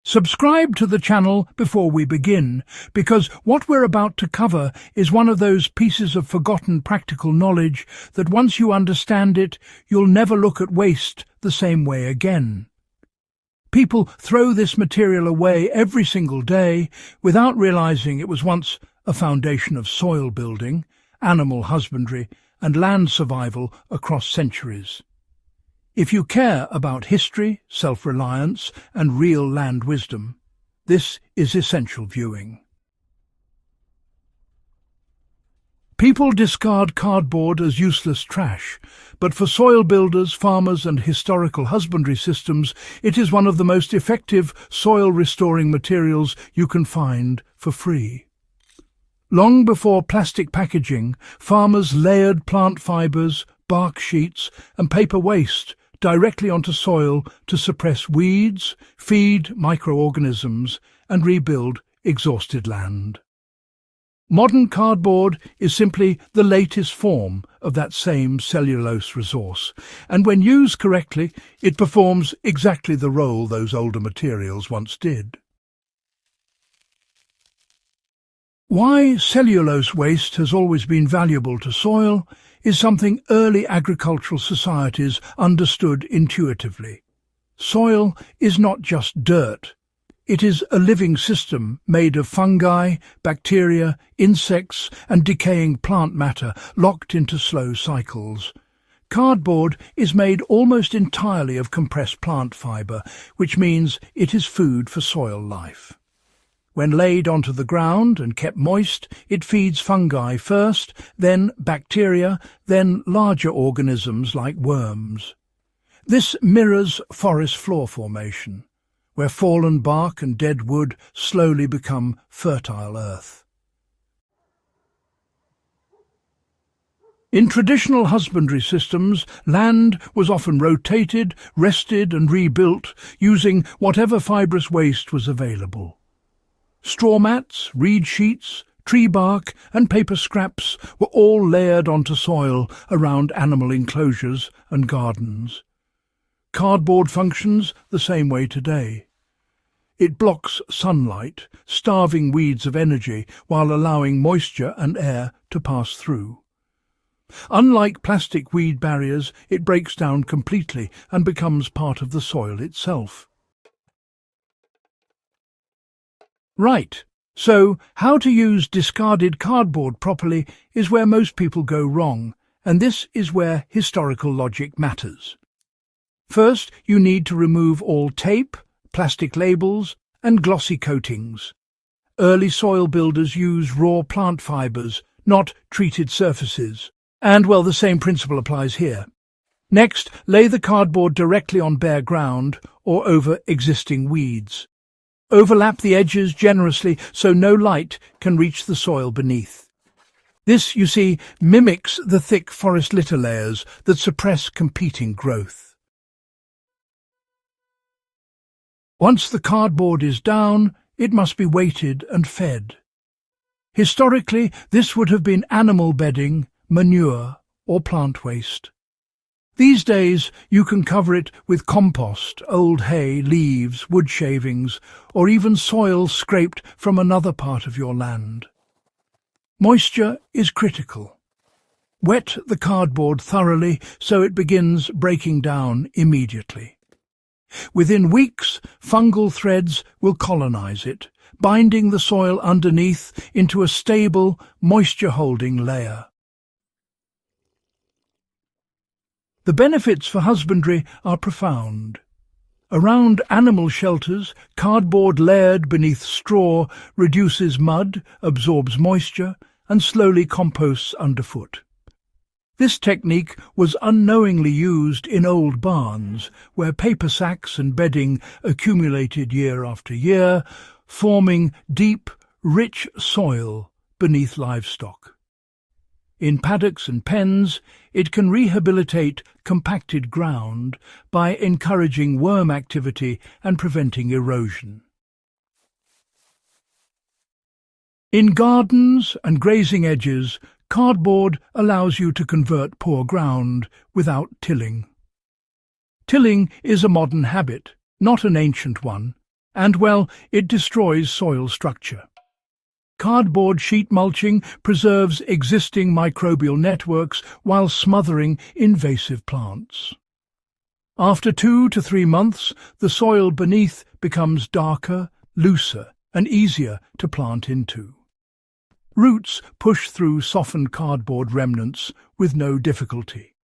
Subscribe to the channel before we begin, because what we're about to cover is one of those pieces of forgotten practical knowledge that once you understand it, you'll never look at waste the same way again. People throw this material away every single day without realizing it was once a foundation of soil building, animal husbandry, and land survival across centuries. If you care about history, self-reliance, and real land wisdom, this is essential viewing. People discard cardboard as useless trash, but for soil builders, farmers, and historical husbandry systems, it is one of the most effective soil-restoring materials you can find for free. Long before plastic packaging, farmers layered plant fibers, bark sheets, and paper waste directly onto soil to suppress weeds, feed microorganisms, and rebuild exhausted land. Modern cardboard is simply the latest form of that same cellulose resource, and when used correctly, it performs exactly the role those older materials once did. Why cellulose waste has always been valuable to soil is something early agricultural societies understood intuitively. Soil is not just dirt. It is a living system made of fungi, bacteria, insects, and decaying plant matter locked into slow cycles. Cardboard is made almost entirely of compressed plant fibre, which means it is food for soil life. When laid onto the ground and kept moist, it feeds fungi first, then bacteria, then larger organisms like worms. This mirrors forest floor formation, where fallen bark and dead wood slowly become fertile earth. In traditional husbandry systems, land was often rotated, rested and rebuilt using whatever fibrous waste was available. Straw mats, reed sheets, tree bark and paper scraps were all layered onto soil around animal enclosures and gardens. Cardboard functions the same way today. It blocks sunlight, starving weeds of energy while allowing moisture and air to pass through. Unlike plastic weed barriers, it breaks down completely and becomes part of the soil itself. Right, so how to use discarded cardboard properly is where most people go wrong, and this is where historical logic matters. First, you need to remove all tape, plastic labels, and glossy coatings. Early soil builders used raw plant fibres, not treated surfaces, and, well, the same principle applies here. Next, lay the cardboard directly on bare ground or over existing weeds. Overlap the edges generously so no light can reach the soil beneath. This, you see, mimics the thick forest litter layers that suppress competing growth. Once the cardboard is down, it must be weighted and fed. Historically, this would have been animal bedding, manure, or plant waste. These days, you can cover it with compost, old hay, leaves, wood shavings, or even soil scraped from another part of your land. Moisture is critical. Wet the cardboard thoroughly so it begins breaking down immediately. Within weeks, fungal threads will colonize it, binding the soil underneath into a stable, moisture-holding layer. The benefits for husbandry are profound. Around animal shelters, cardboard layered beneath straw reduces mud, absorbs moisture, and slowly composts underfoot. This technique was unknowingly used in old barns, where paper sacks and bedding accumulated year after year, forming deep, rich soil beneath livestock. In paddocks and pens, it can rehabilitate compacted ground by encouraging worm activity and preventing erosion. In gardens and grazing edges, cardboard allows you to convert poor ground without tilling. Tilling is a modern habit, not an ancient one, and, well, it destroys soil structure. Cardboard sheet mulching preserves existing microbial networks while smothering invasive plants. After 2 to 3 months, the soil beneath becomes darker, looser, and easier to plant into. Roots push through softened cardboard remnants with no difficulty.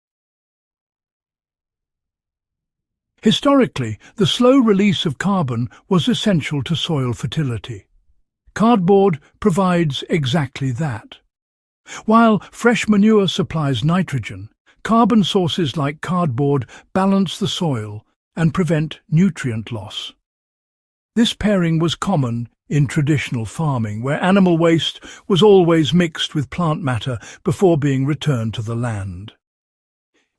Historically, the slow release of carbon was essential to soil fertility. Cardboard provides exactly that. While fresh manure supplies nitrogen, carbon sources like cardboard balance the soil and prevent nutrient loss. This pairing was common in traditional farming, where animal waste was always mixed with plant matter before being returned to the land.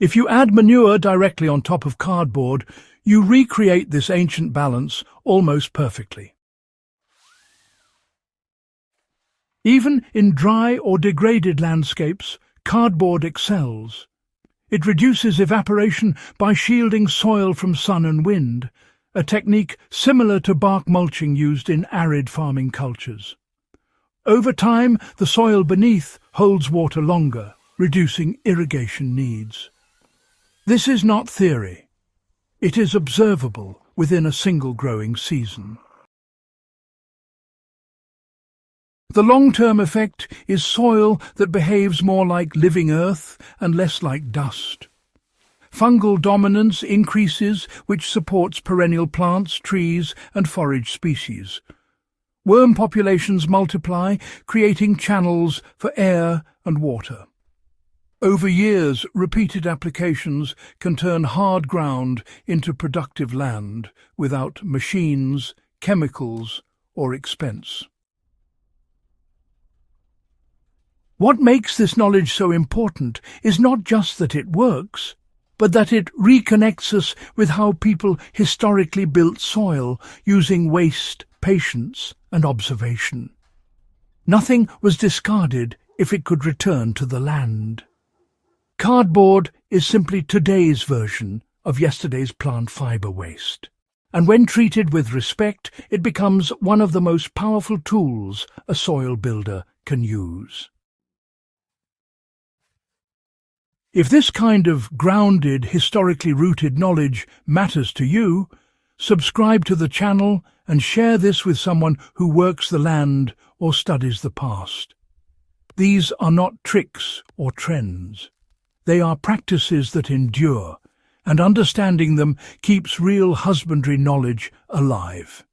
If you add manure directly on top of cardboard, you recreate this ancient balance almost perfectly. Even in dry or degraded landscapes, cardboard excels. It reduces evaporation by shielding soil from sun and wind, a technique similar to bark mulching used in arid farming cultures. Over time, the soil beneath holds water longer, reducing irrigation needs. This is not theory. It is observable within a single growing season. The long-term effect is soil that behaves more like living earth and less like dust. Fungal dominance increases, which supports perennial plants, trees, and forage species. Worm populations multiply, creating channels for air and water. Over years, repeated applications can turn hard ground into productive land without machines, chemicals, or expense. What makes this knowledge so important is not just that it works, but that it reconnects us with how people historically built soil using waste, patience, and observation. Nothing was discarded if it could return to the land. Cardboard is simply today's version of yesterday's plant fiber waste, and when treated with respect, it becomes one of the most powerful tools a soil builder can use. If this kind of grounded, historically rooted knowledge matters to you, subscribe to the channel and share this with someone who works the land or studies the past. These are not tricks or trends. They are practices that endure, and understanding them keeps real husbandry knowledge alive.